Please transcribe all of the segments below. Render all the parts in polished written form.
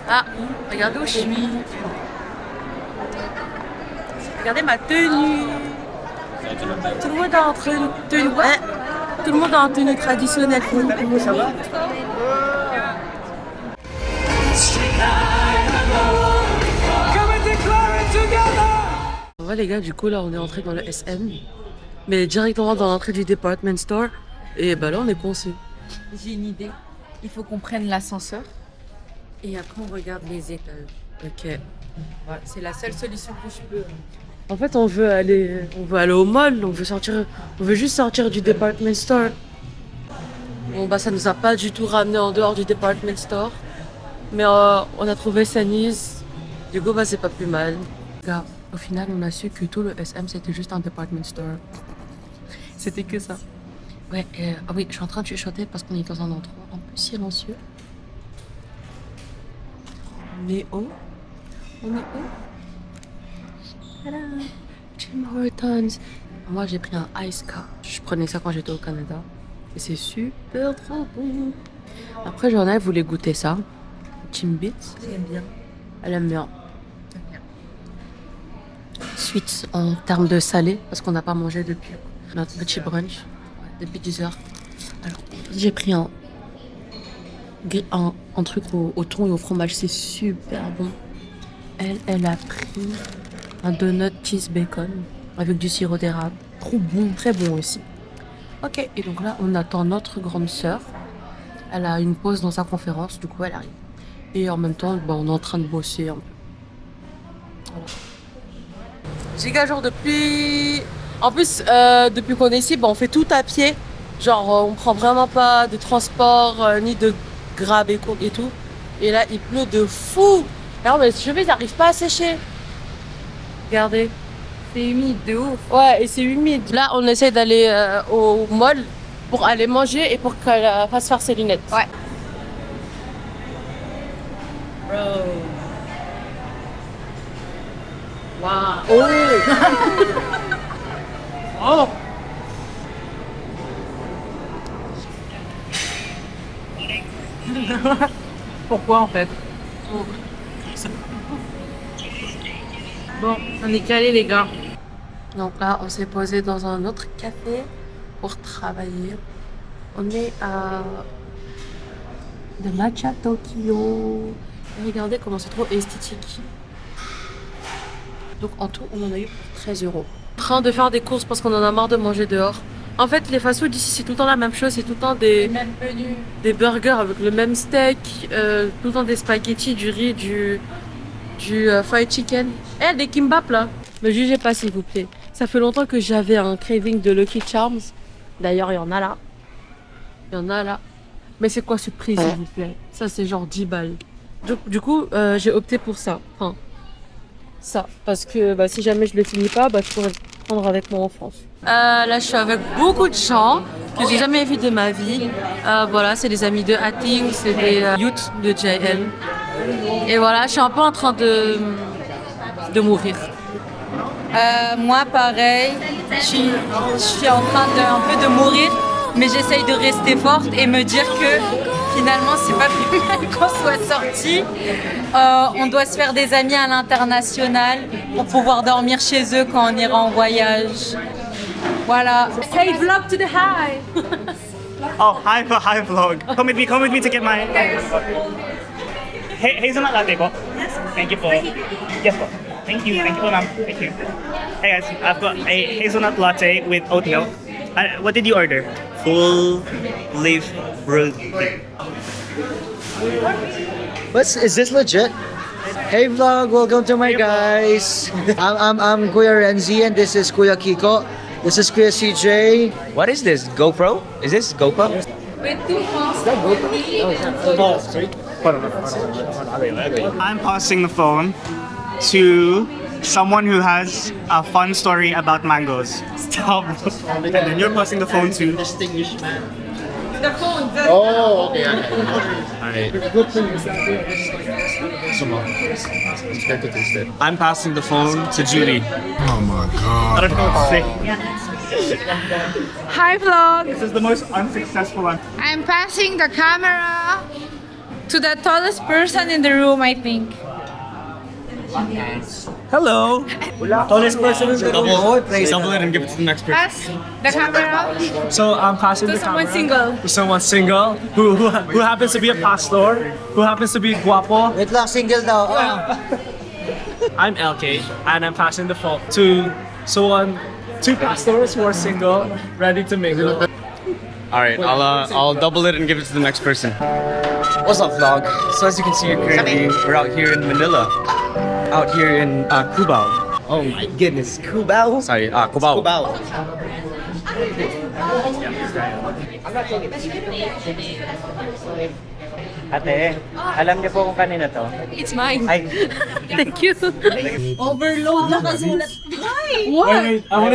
Ah, regardez où je suis. Regardez ma tenue. Tout le monde est en tenue. Ouais. Tout le monde est en tenue traditionnelle. Ça va? Ouais les gars, du coup là on est entré dans le SM, mais directement dans l'entrée du department store, et bah là on est coincé. J'ai une idée. Il faut qu'on prenne l'ascenseur. Et après on regarde les étages. Ok. Voilà, c'est la seule solution que je peux. En fait on veut aller au mall, on veut juste sortir du department store. Bon bah ça nous a pas du tout ramené en dehors du department store, mais on a trouvé Sunny's. Du coup bah c'est pas plus mal. Gars, au final on a su que tout le SM c'était juste un department store. C'était que ça. Ouais, ah oui, je suis en train de chuchoter parce qu'on est dans un endroit un peu silencieux. On est où? Tada! Tim Hortons. Moi j'ai pris un Ice Cup. Je prenais ça quand j'étais au Canada. Et c'est super trop bon. Après j'en ai voulu goûter ça. Timbits. J'aime bien. Elle aime bien. Suite en termes de salé, parce qu'on n'a pas mangé depuis notre petit brunch, depuis 10 heures. Alors, j'ai pris un truc au thon et au fromage, c'est super bon. Elle a pris un donut cheese bacon avec du sirop d'érable. Trop bon, très bon aussi. Ok, et donc là, on attend notre grande sœur. Elle a une pause dans sa conférence, du coup, elle arrive. Et en même temps, bah, on est en train de bosser un peu. Voilà. Giga jour depuis. En plus, depuis qu'on est ici, bah, on fait tout à pied. Genre, on prend vraiment pas de transport ni de Grab et tout. Et là, il pleut de fou. Alors, mes cheveux, ils n'arrivent pas à sécher. Regardez. C'est humide de ouf. Ouais, et c'est humide. Là, on essaie d'aller au mall pour aller manger et pour qu'elle fasse faire ses lunettes. Ouais. Bro. Wow. Oh. Oh. Pourquoi en fait? Bon, on est calés les gars. Donc là, on s'est posé dans un autre café pour travailler. On est à de Matcha Tokyo. Et regardez comment c'est trop esthétique. Donc en tout, on en a eu pour 13 €. En train de faire des courses parce qu'on en a marre de manger dehors. En fait, les fast-food ici, c'est tout le temps la même chose. C'est tout le temps des burgers avec le même steak, tout le temps des spaghettis, du riz, du fried chicken. Eh, des kimbap là. Ne jugez pas s'il vous plaît. Ça fait longtemps que j'avais un craving de Lucky Charms. D'ailleurs, il y en a là. Mais c'est quoi ce prix s'il vous plaît? Ça, c'est genre 10 balles. Du coup, j'ai opté pour ça. Enfin, ça. Parce que bah, si jamais je le finis pas, bah, je pourrais le prendre avec moi en France. Là, je suis avec beaucoup de gens que j'ai jamais vus de ma vie. Voilà, c'est des amis de Hatting, c'est des youths de JL. Et voilà, je suis un peu en train de mourir. Moi, pareil, je suis en train un peu de mourir, mais j'essaye de rester forte et me dire que finalement, c'est pas plus mal qu'on soit sortis. On doit se faire des amis à l'international pour pouvoir dormir chez eux quand on ira en voyage. Voilà. Say vlog to the high. Oh, hi vlog. Come with me to get my hazelnut latte, po. Yes. Thank you, po. Yes, po. Thank you, ma'am. Thank you. Hey guys, I've got a hazelnut latte with oat milk. What did you order? Full leaf brewed. Is this legit? Hey vlog, welcome to my guys. I'm Kuya Renzi and this is Kuya Kiko. This is Kuya CJ. What is this? GoPro? Is this GoPro? I'm passing the phone to someone who has a fun story about mangoes. Stop. And then you're passing the phone to Distinguished man. Oh, okay. Alright. I'm passing the phone to Julie. Oh my god. I don't know what to say. Hi vlog! This is the most unsuccessful one. I'm passing the camera To the tallest person in the room, I think. Hello. Tallest person in the room. Oh, praise Double it and give it to the next person. Pass the camera So I'm passing to the someone camera single. to someone single who happens to be a pastor, who happens to be guapo. Wait lang, single daw. I'm LK, and I'm passing the phone to two pastors who are single, ready to mingle. All right, I'll double it and give it to the next person. What's up, vlog? So as you can see, we're out here in Manila, out here in Cubao. Oh my goodness, Cubao. Sorry, Cubao. Ate, alam niyo po kung kanina to? It's mine. Ay, Thank you. Overload nakasulat. Wait, I want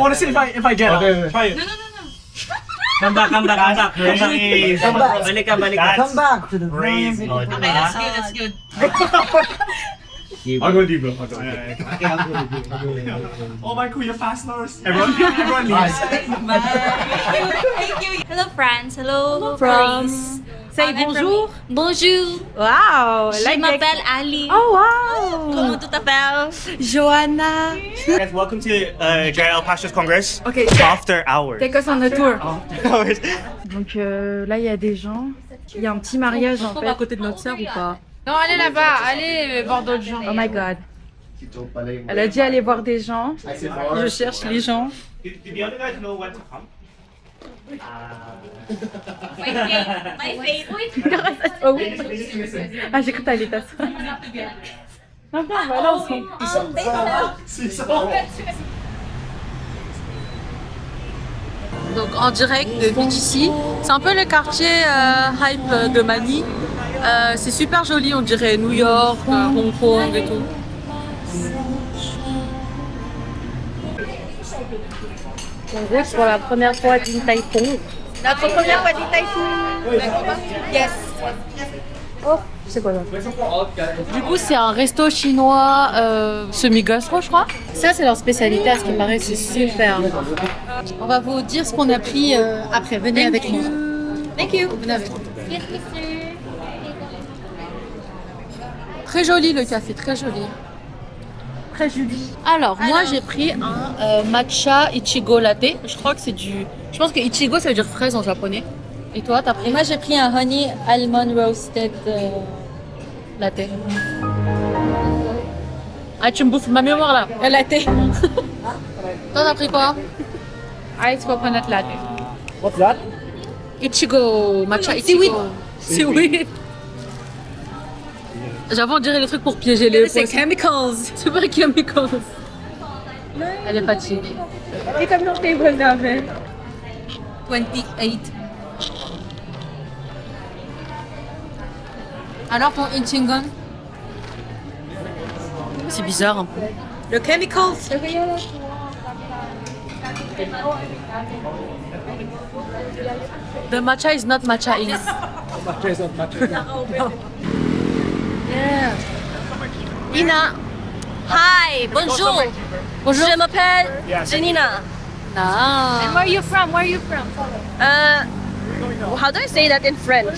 to see if I get it. Try it. Come back. balik ka. Come back to the Praise God. That's good. I'll go deep, bro. Oh my Kuya pastors. Everyone leaves. Hello, France. Hello, From- Paris. Say I'm from- bonjour. Bonjour. Wow. Je m'appelle Ali. Oh wow. Comment tu t'appelles? Joanna. Guys, welcome to JL Pastors Congress. Okay. After hours. Take us on a tour. After hours. Donc là, il y a des gens. Il y a un petit mariage en On va à fait. côté de notre sœur ou pas? Non, allez là-bas. Allez voir d'autres gens. Oh my god. Elle a dit aller voir des gens. Je cherche les gens. Did the other guys know when to come? My favorite. Oh. Ah, j'ai cru que t'allais t'asseoir. Non, non, voilà, on Donc en direct de BGC, c'est un peu le quartier hype de Manille. C'est super joli, on dirait New York, Hong Kong et tout. En gros, c'est pour la première fois d'In Tai Fung. Notre première fois d'In Tai Fung. Yes. C'est quoi ça? Du coup, c'est un resto chinois semi-gastro, je crois. Ça, c'est leur spécialité, à ce qui paraît, c'est super. On va vous dire ce qu'on a pris après. Venez avec nous. Thank you. Venez avec nous. Yes, mister. Très joli le café, très joli. Très joli. Alors, moi j'ai pris un matcha ichigo latte. Je crois que c'est du. Je pense que ichigo ça veut dire fraise en japonais. Et toi, t'as pris? Moi, j'ai pris un honey almond roasted. Latte. Ah, tu me bouffes ma mémoire là. Latte. Toi, t'as pris quoi? Ice coconut latte. What's that? Ichigo, matcha ichigo. C'est oui. J'avoue, on dirait les trucs pour piéger les C'est poissons. chemicals. Super chemicals. Elle est fatiguée. Et comme your table number? 28. Alors ton Inchingon? C'est bizarre un peu. Le chemicals. The matcha is not matcha is. Yeah. Ina. Hi, bonjour. Bonjour. Je m'appelle Janina. Ah. Where are you from? How do I say that in French?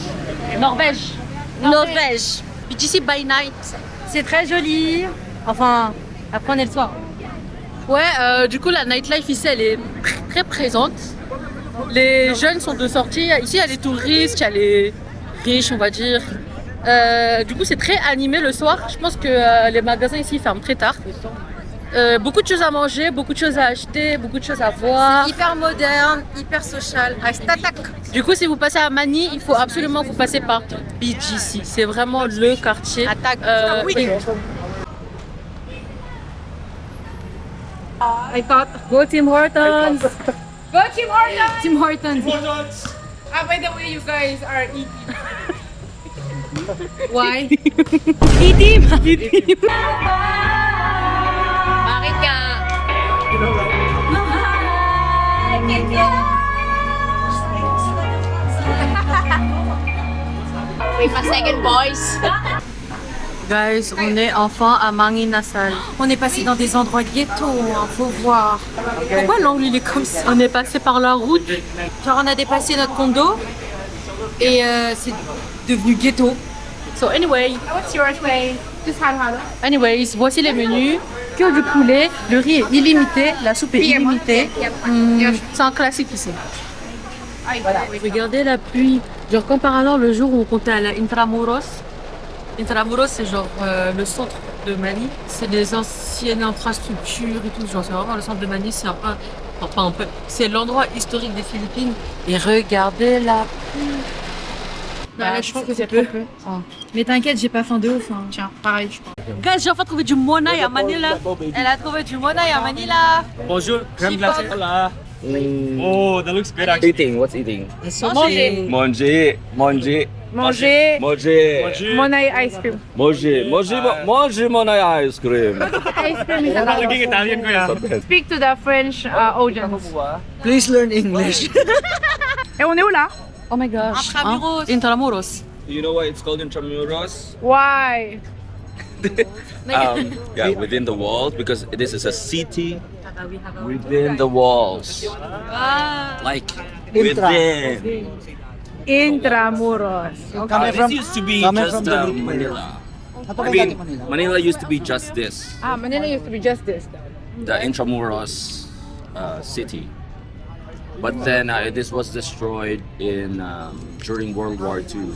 Norvège. Norvège. BGC by night. C'est très joli. Enfin, après on est le soir. Ouais, du coup la nightlife ici elle est très présente. Les jeunes sont de sortie. Ici il y a les touristes, il y a les riches on va dire. Du coup c'est très animé le soir. Je pense que les magasins ici ferment très tard. Beaucoup de choses à manger, beaucoup de choses à acheter, beaucoup de choses à voir. Hyper moderne, hyper social. Du coup, si vous passez à Manille, il faut absolument vous passer par BGC. C'est vraiment le quartier. Oui. I thought, go Tim Hortons. Go Tim Hortons. Tim Hortons. Ah, by the way, you guys are eating. Why? Eating. Marika. With my second voice. Guys, on est enfin à Manginasal. On est passé dans des endroits ghetto, hein, faut voir. Pourquoi l'angle il est comme ça? On est passé par la route. Genre on a dépassé notre condo et c'est devenu ghetto. So anyway, What's yours, Wei? Just hot. anyways, voici les menus. Que du poulet, le riz est illimité, la soupe est illimitée. C'est un classique ici. Voilà. Regardez la pluie. Genre comme par hasard, le jour où on comptait à la Intramuros. Intramuros, c'est genre le centre de Manille. C'est des anciennes infrastructures et tout. Genre c'est vraiment le centre de Manille. C'est un peu, enfin pas un peu. C'est l'endroit historique des Philippines. Et regardez la pluie. Je pense que c'est peu. Mais t'inquiète, j'ai pas faim de ouf. Hein. Tiens, pareil, je pense. Guys, j'ai enfin trouvé du monaï à Manila. Elle a trouvé du monaï à Manila. Bonjour, crème glacée. Hola. Oh, that looks good actually. Eating, what's eating? Manger. Manger, manger, Manger manger, Monaï ice cream. manger, manger mon ice cream. Ice cream is about Naging Italian ko yan. Speak to the French audience. Please learn English. Et on est où là? Oh my gosh. Intramuros. Intramuros. Do you know why it's called Intramuros? Why? Yeah, within the walls, because this is a city within the walls. Like within. Intramuros. This used to be coming just from the Greek Manila. Ato I kay mean, Manila. Manila used to be just this, Manila used to be just this. the Intramuros city. But then this was destroyed in during World War II.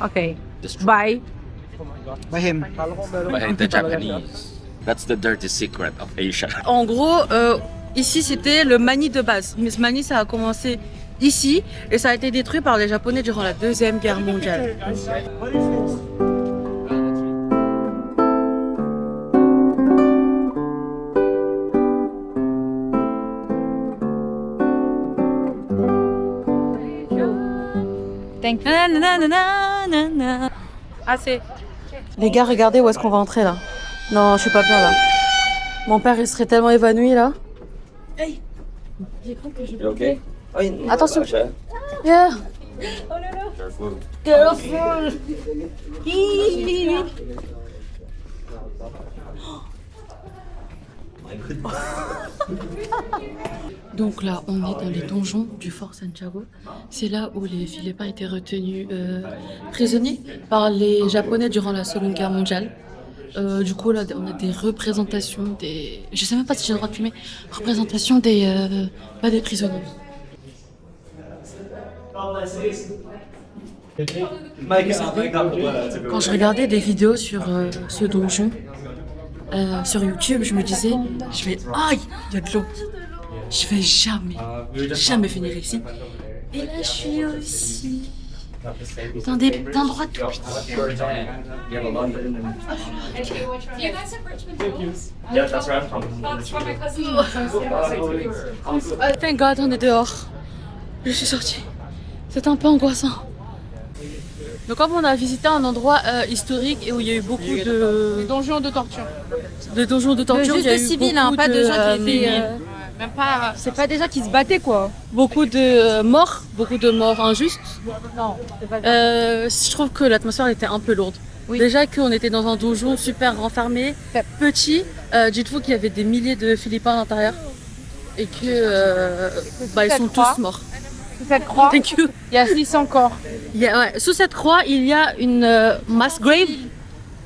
Okay. Destroyed Bye. By him. by the Japanese. That's the dirty secret of Asia. En gros, ici c'était le Manille de base. Mais ce Manille, ça a commencé ici et ça a été détruit par les Japonais durant la Deuxième Guerre mondiale. Thank you. Assez. Les gars, regardez où est-ce qu'on va entrer là. Non, je suis pas bien là. Mon père, il serait tellement évanoui là. You okay? Attention. Yeah. Careful. Donc là, on est dans les donjons du fort Santiago. C'est là où les Philippins étaient retenus prisonniers par les Japonais durant la Seconde Guerre mondiale. Du coup, là, on a des représentations des... Je sais même pas si j'ai le droit de filmer. Représentations des... pas des prisonniers. Quand je regardais des vidéos sur ce donjon, sur YouTube, je me disais, aïe, il y a de l'eau. Je vais jamais finir ici. Et là, je suis aussi dans des endroits tout petits. Yeah, that's where I'm from. Thank God, on est dehors. Je suis sortie. C'est un peu angoissant. Donc, comme on a visité un endroit historique et où il y a eu beaucoup de Donjon de torture. donjons de torture, il y a Juste eu civils, hein, beaucoup pas de gens qui étaient. Même pas. C'est pas des gens qui se battaient quoi. beaucoup de morts injustes. Non, c'est pas Je trouve que l'atmosphère était un peu lourde. Déjà qu'on était dans un donjon super renfermé, petit. Dites-vous qu'il y avait des milliers de Philippins à l'intérieur et que ils sont tous morts. Sous cette croix, Thank you. il y a 600 corps. Sous cette croix, il y a une mass grave,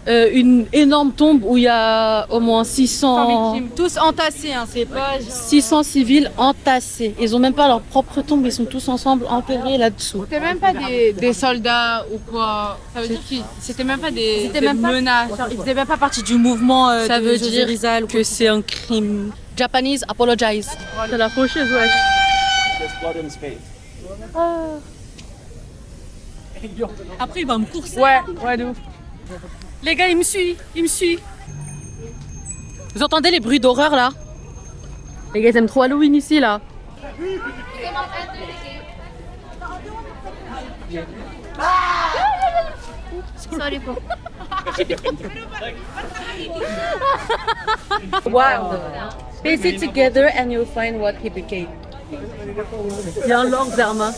une énorme tombe où il y a au moins 600 Tous entassés, hein, c'est pas. 600 civils entassés. Ils ont même pas leur propre tombe, ils sont tous ensemble enterrés là-dessous. C'était même pas des soldats ou quoi. Ça veut dire que c'était même pas des menaces. Genre, ils faisaient même pas partie du mouvement Ça de veut José dire Rizal ou que c'est un crime. Japanese apologize. C'est la faucheuse, wesh. There's blood in space. Après, il va me courser. Ouais, de ouf. Les gars, il me suit. Vous entendez les bruits d'horreur là? Les gars, ils aiment trop Halloween ici là. Sorry po. Wow. Piece it together and you'll find what he became. Il y a un lord Zerma.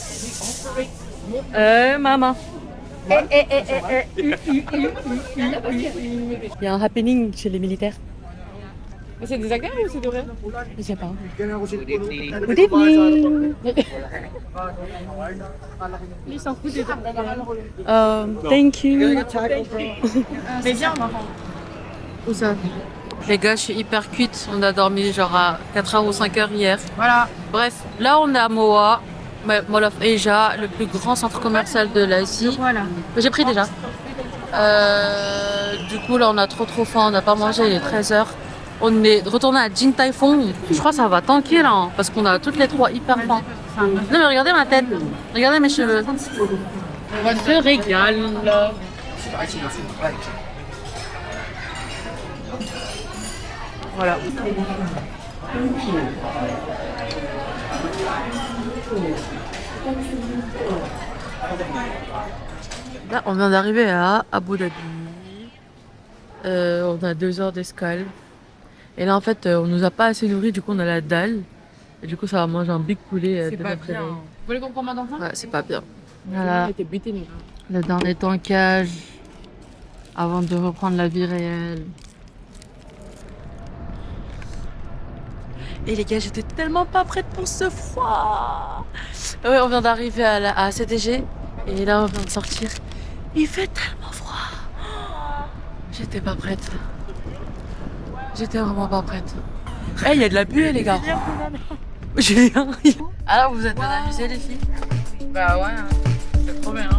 Maman. Il y a un happening chez les militaires. C'est des acteurs ou c'est de vrai? Je sais pas. Good evening. Lui, il s'en fout des Thank you. Mais viens, on va prendre. Où ça? Les gars, je suis hyper cuite. On a dormi genre à 4h ou 5h hier. Voilà. Bref, là on est à Moa, Mall of Asia, le plus grand centre commercial de l'Asie. Voilà. J'ai pris déjà. Du coup là on a trop faim, on n'a pas mangé, il est 13h. On est retourné à Din Tai Fung. Je crois que ça va tanker là, hein, parce qu'on a toutes les trois hyper faim. Non mais regardez ma tête, regardez mes cheveux. On se régale. Voilà. Là, on vient d'arriver à Abu Dhabi. On a 2 heures d'escale. Et là, en fait, on nous a pas assez nourri, du coup, on a la dalle. Et du coup, ça va manger un big poulet. C'est pas bien. Vous voulez qu'on prenne d'enfant? Ouais, c'est pas bien. Voilà. Le dernier tankage avant de reprendre la vie réelle. Et les gars, j'étais tellement pas prête pour ce froid. Ouais, on vient d'arriver à CDG et là on vient de sortir. Il fait tellement froid. J'étais pas prête. J'étais vraiment pas prête. Eh, il y a de la buée les gars. Julien. Alors vous êtes bien amusés les filles? Bah ouais, c'est trop bien.